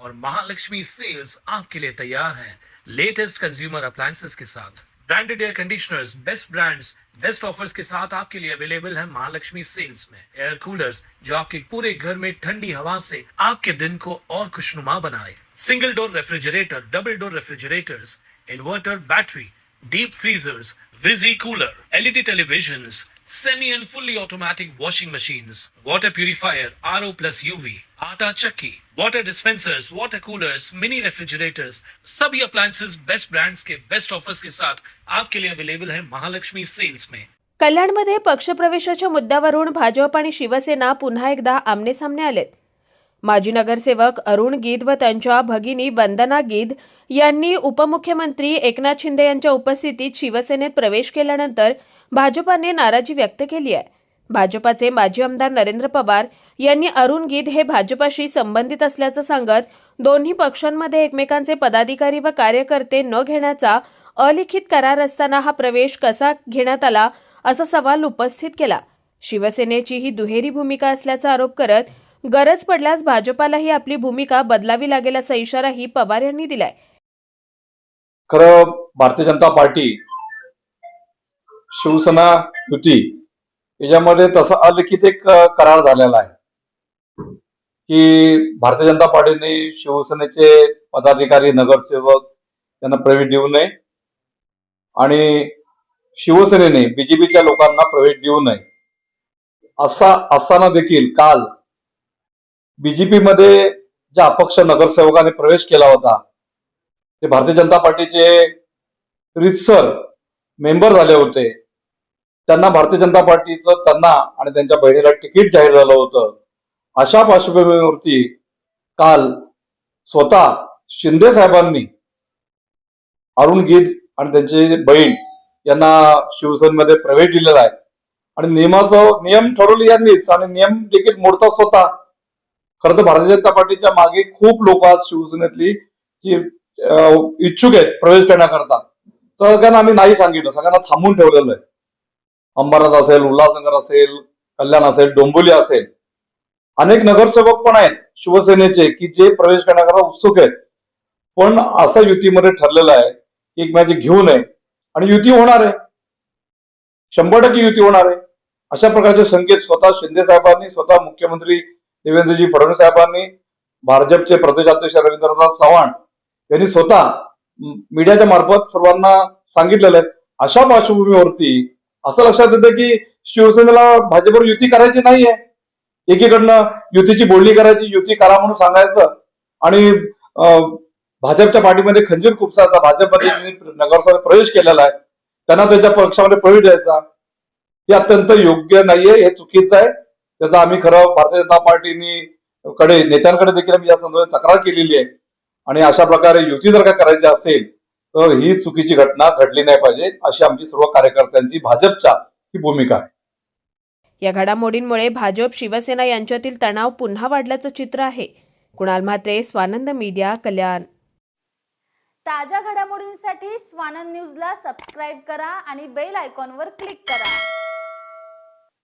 और महालक्ष्मी सेल्स आपके लिए तैयार है लेटेस्ट कंज्यूमर अप्लायंसेस के साथ। Branded air conditioners, best brands, best offers के साथ आपके लिए अवेलेबल है महालक्ष्मी सेल्स में। एयर कूलर्स जो आपके पूरे घर में ठंडी हवा से आपके दिन को और खुशनुमा बनाए। Single door refrigerator, double door refrigerators, inverter battery, deep freezers, विजी cooler, LED televisions, semi and fully automatic washing machines, water purifier, RO plus UV, आटा चक्की, water dispensers, water coolers, mini refrigerators, सभी appliances बेस्ट ब्रांड्स के best offers के साथ आपके लिए available है Mahalakshmi sales में। कल्याणमध्ये पक्षप्रवेशाच्या मुद्द्यावरून भाजप आणि शिवसेना पुन्हा एकदा आमनेसामने आलेत। माजी नगरसेवक अरुण गीध व त्यांच्या भगिनी वंदना गीध यांनी उपमुख्यमंत्री एकनाथ शिंदे यांच्या उपस्थितीत शिवसेनेत प्रवेश केल्यानंतर भाजपाने नाराजी व्यक्त केली आहे। भाजपाचे माजी आमदार नरेंद्र पवार यांनी अरुण गीध हे भाजपाशी संबंधित असल्याचं सांगत दोन्ही पक्षांमध्ये एकमेकांचे पदाधिकारी व कार्यकर्ते न घेण्याचा अलिखित करार असताना हा प्रवेश कसा घेण्यात आला असा सवाल उपस्थित केला। शिवसेनेची ही दुहेरी भूमिका असल्याचा आरोप करत गरज पडल्यास भाजपालाही आपली भूमिका बदलावी लागेल असा इशाराही पवार यांनी दिलाय। खरं भारतीय जनता पार्टी शिवसेना युती याच्यामध्ये तसा अलिखित एक करार झालेला आहे की भारतीय जनता पार्टीने शिवसेनेचे पदाधिकारी, नगरसेवक यांना प्रवेश देऊ नये आणि शिवसेनेने बीजेपीच्या लोकांना प्रवेश देऊ नये। असा असताना देखील काल बीजेपी मध्ये ज्या अपक्ष नगरसेवकाने प्रवेश केला होता ते भारतीय जनता पार्टीचे रितसर मेंबर झाले होते। त्यांना भारतीय जनता पार्टीचं त्यांना आणि त्यांच्या बहिणीला तिकीट जाहीर झालं होतं। अशा पार्श्वभूमीवरती काल स्वतः शिंदे साहेबांनी अरुण गीध आणि त्यांची बहीण यांना शिवसेनेमध्ये प्रवेश दिलेला आहे आणि नियम ठरवले यांनीच आणि नियम देखील मोडतात स्वतः। खरं तर भारतीय जनता पार्टीच्या मागे खूप लोक आज शिवसेनेतली जी इच्छुक आहेत प्रवेश करण्याकरता, सगळ्यांना आम्ही नाही सांगितलं, सगळ्यांना थांबून ठेवलेलं आहे। अंबरनाथ असेल, उल्हासनगर असेल, कल्याण असेल, डोंबिवली असेल, अनेक नगरसेवक पण आहेत शिवसेनेचे की जे प्रवेश करण्याकरता उत्सुक आहेत। पण असं युतीमध्ये ठरलेलं आहे की एकमेकांची घेऊ नये आणि युती होणार आहे, 100% युती होणार आहे। अशा प्रकारचे संकेत स्वतः शिंदे साहेबांनी, स्वतः मुख्यमंत्री देवेंद्रजी फडणवीस साहेबांनी, भाजपचे प्रदेशाध्यक्ष रवींद्रनाथ चव्हाण यांनी स्वतः मीडियाच्या मार्फत सर्वांना सांगितलेलं आहे। अशा पार्श्वभूमीवरती असं लक्षात येतं की शिवसेनेला भाजपवर युती करायची नाहीये। एकीकडनं युतीची बोलणी करायची, युती करा म्हणून सांगायचं आणि भाजपच्या पाठीमध्ये खंजीर खुपसायचा, भाजपमध्ये नगरसेवक प्रवेश केलेला आहे त्यांना त्याच्या पक्षामध्ये प्रवेश द्यायचा, हे अत्यंत योग्य नाहीये, हे चुकीचं आहे। त्याचा आम्ही खरं भारतीय जनता पार्टीने नेत्यांकडे देखील आम्ही या संदर्भात तक्रार केलेली आहे आणि अशा प्रकारे युती जर का करायची असेल तर ही चुकीची घटना घडली नाही पाहिजे अशी आमची सर्व कार्यकर्त्यांची भाजपच्या ही भूमिका आहे। या घडामोडींमुळे भाजप शिवसेना यांच्यातील तणाव पुन्हा वाढल्याचं चित्र आहे। कुणाल म्हात्रे, स्वानंद मीडिया, कल्याण। ताज्या घडामोडींसाठी स्वानंद न्यूजला सबस्क्राईब करा आणि बेल आयकॉनवर क्लिक करा।